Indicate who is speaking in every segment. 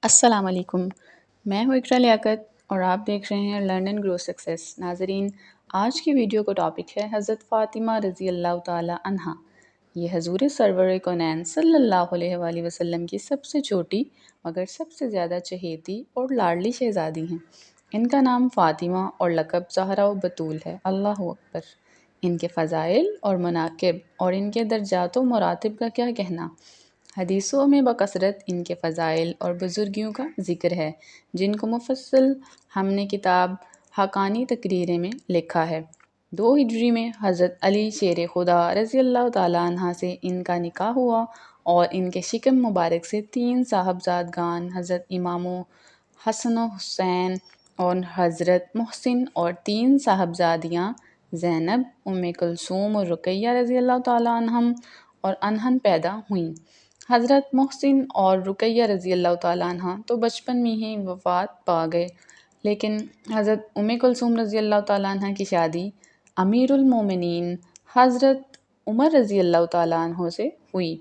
Speaker 1: السلام علیکم، میں ہوں اقرا لیاقت اور آپ دیکھ رہے ہیں لرن اینڈ گرو سکسیس۔ ناظرین، آج کی ویڈیو کا ٹاپک ہے حضرت فاطمہ رضی اللہ تعالی عنہا۔ یہ حضور سرور کونین صلی اللہ علیہ وآلہ وسلم کی سب سے چھوٹی مگر سب سے زیادہ چہیتی اور لاڈلی شہزادی ہیں۔ ان کا نام فاطمہ اور لقب زہرا و بطول ہے۔ اللہ اکبر! ان کے فضائل اور مناقب اور ان کے درجات و مراتب کا کیا کہنا۔ حدیثوں میں بکثرت ان کے فضائل اور بزرگیوں کا ذکر ہے، جن کو مفصل ہم نے کتاب حقانی تقریریں میں لکھا ہے۔ 2 ہجری میں حضرت علی شیر خدا رضی اللہ تعالیٰ عنہ سے ان کا نکاح ہوا اور ان کے شکم مبارک سے 3 صاحبزادگان حضرت امام حسن و حسین اور حضرت محسن اور 3 صاحبزادیاں زینب، کلثوم اور رقیہ رضی اللہ تعالیٰ عنہم اور عنہن پیدا ہوئیں۔ حضرت محسن اور رقیہ رضی اللہ تعالیٰ عنہ تو بچپن میں ہی وفات پا گئے، لیکن حضرت کلثوم رضی اللہ تعالیٰ عنہ کی شادی امیر المومنین حضرت عمر رضی اللہ تعالیٰ عنہ سے ہوئی،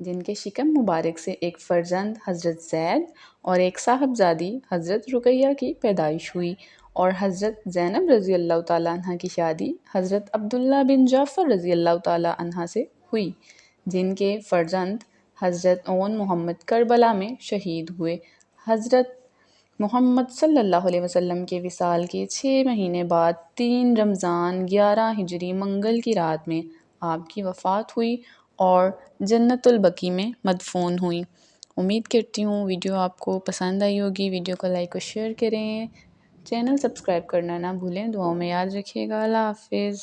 Speaker 1: جن کے شکم مبارک سے ایک فرزند حضرت زید اور ایک صاحبزادی حضرت رقیہ کی پیدائش ہوئی، اور حضرت زینب رضی اللہ تعالیٰ عنہ کی شادی حضرت عبداللہ بن جعفر رضی اللہ تعالیٰ عنہ سے ہوئی، جن کے فرزند حضرت محمد کربلا میں شہید ہوئے۔ حضرت محمد صلی اللہ علیہ وسلم کے وصال کے 6 مہینے بعد 3 رمضان 11 ہجری منگل کی رات میں آپ کی وفات ہوئی اور جنت البقیع میں مدفون ہوئی۔ امید کرتی ہوں ویڈیو آپ کو پسند آئی ہوگی۔ ویڈیو کو لائک اور شیئر کریں، چینل سبسکرائب کرنا نہ بھولیں، دعاؤں میں یاد رکھیے گا۔ اللہ حافظ۔